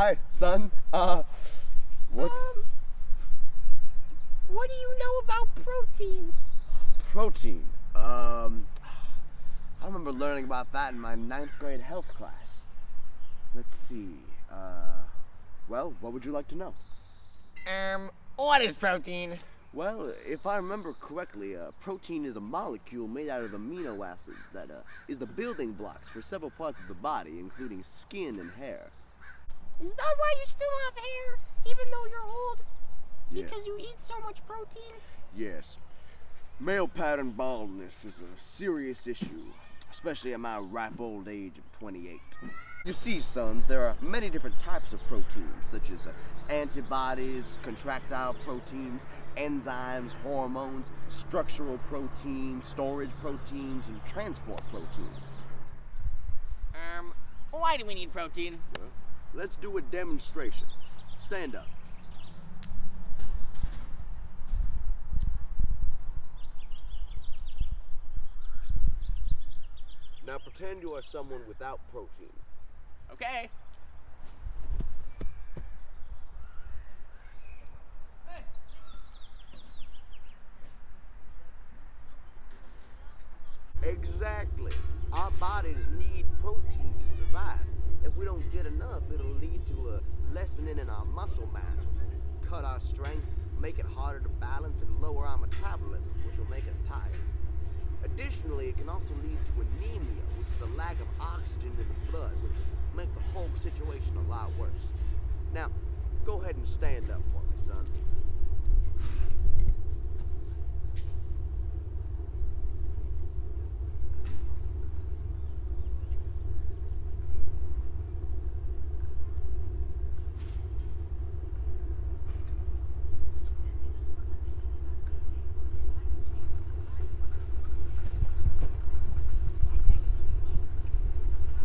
hi, son. What's What do you know about protein? protein? I remember learning about that in my 9th grade health class. Let's see. Well, what would you like to know? What is protein? Well, if I remember correctly, protein is a molecule made out of amino acids that is the building blocks for several parts of the body, including skin and hair. Is that why you still have hair, even though you're old? Yeah. Because you eat so much protein? Yes. Male pattern baldness is a serious issue, especially at my ripe old age of 28. You see, sons, there are many different types of proteins, such as antibodies, contractile proteins, enzymes, hormones, structural proteins, storage proteins, and transport proteins. Why do we need protein? Well, let's do a demonstration. Stand up. Now pretend you are someone without protein. Okay. Exactly. Our bodies need protein to survive. If we don't get enough, it'll lead to a lessening in our muscle mass, which will cut our strength, make it harder to balance, and lower our metabolism, which will make us tired. Additionally, it can also lead to anemia, which is a lack of oxygen in the blood, which will make the whole situation a lot worse. Now, go ahead and stand up for me, son.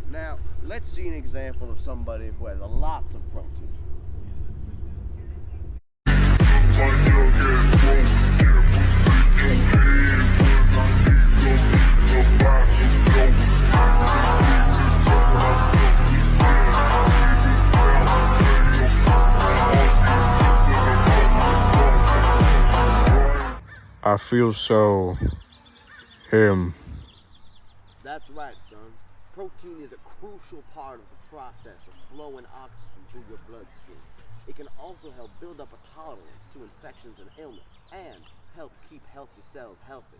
Now, let's see an example of somebody who has lots of protein. I feel so him. That's right, son. Protein is a crucial part of the process of flowing oxygen through your bloodstream. It can also help build up a tolerance to infections and illness, and help keep healthy cells healthy.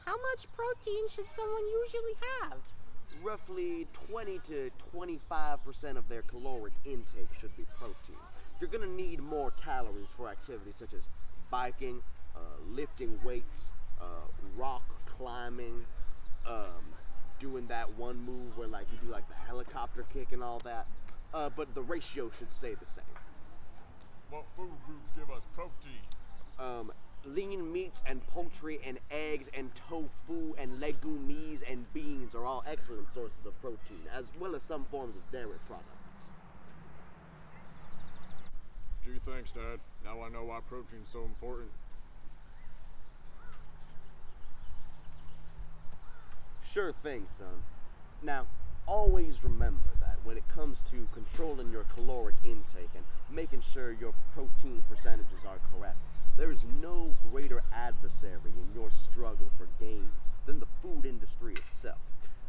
How much protein should someone usually have? Roughly 20 to 25% of their caloric intake should be protein. You're gonna need more calories for activities such as biking, lifting weights, rock climbing, doing that one move where like you do like the helicopter kick and all that. But the ratio should stay the same. What food groups give us protein? Lean meats and poultry and eggs and tofu and legumes and beans are all excellent sources of protein, as well as some forms of dairy products. Gee, thanks, Dad. Now I know why protein's so important. Sure thing, son. Now, always remember that when it comes to controlling your caloric intake and making sure your protein percentages are correct, there is no greater adversary in your struggle for gains than the food industry itself.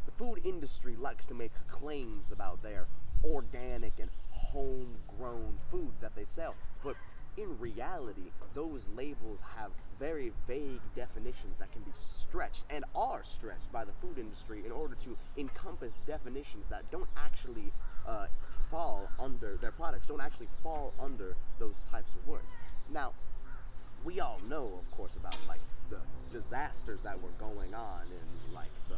The food industry likes to make claims about their organic and homegrown food that they sell, but in reality, those labels have very vague definitions that can be stretched and are stretched by the food industry in order to encompass definitions that don't actually fall under their products, don't actually fall under those types of words. Now, we all know, of course, about like the disasters that were going on in like the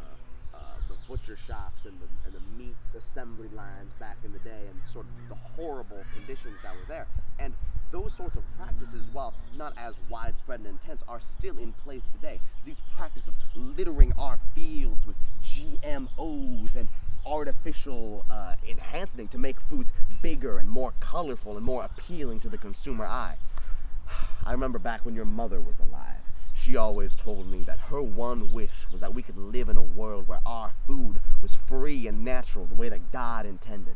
butcher shops and the meat assembly lines back in the day, and sort of the horrible conditions that were there. And those sorts of practices, while not as widespread and intense, are still in place today. These practices of littering our fields with GMOs and artificial enhancing to make foods bigger and more colorful and more appealing to the consumer eye. I remember back when your mother was alive, she always told me that her one wish was that we could live in a world where our food was free and natural the way that God intended.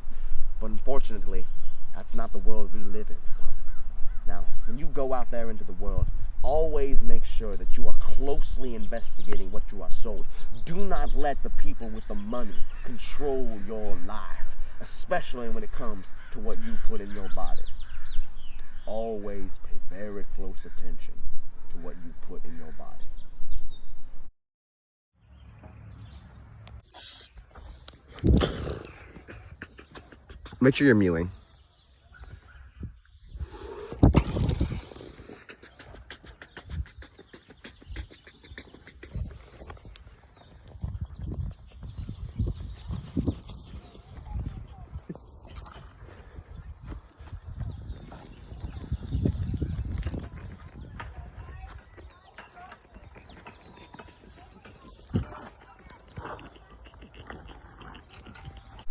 But unfortunately, That's not the world we live in, son. Now, when you go out there into the world, always make sure that you are closely investigating what you are sold. Do not let the people with the money control your life, especially when it comes to what you put in your body. Always pay very close attention to what you put in your body. Make sure you're mewing.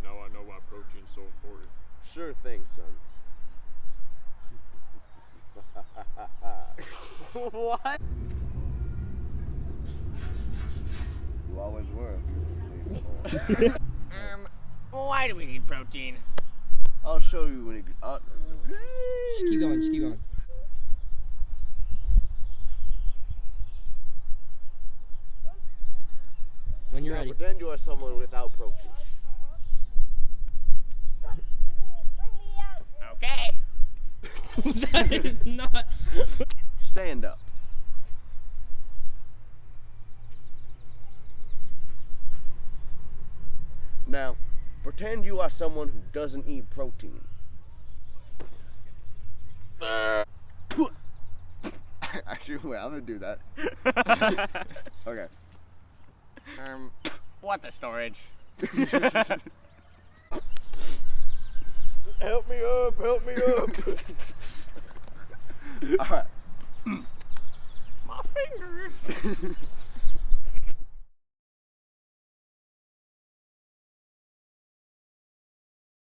Now I know why protein's so important. Sure thing, son. What? You always were. Why do we need protein? I'll show you when it. Just keep going, just keep going. When you're Now ready. pretend you are someone without protein. Okay. That is not. Stand up. Now, pretend you are someone who doesn't eat protein. Actually, wait, I'm gonna do that. Okay. What the storage? Help me up, help me up. Alright. My fingers.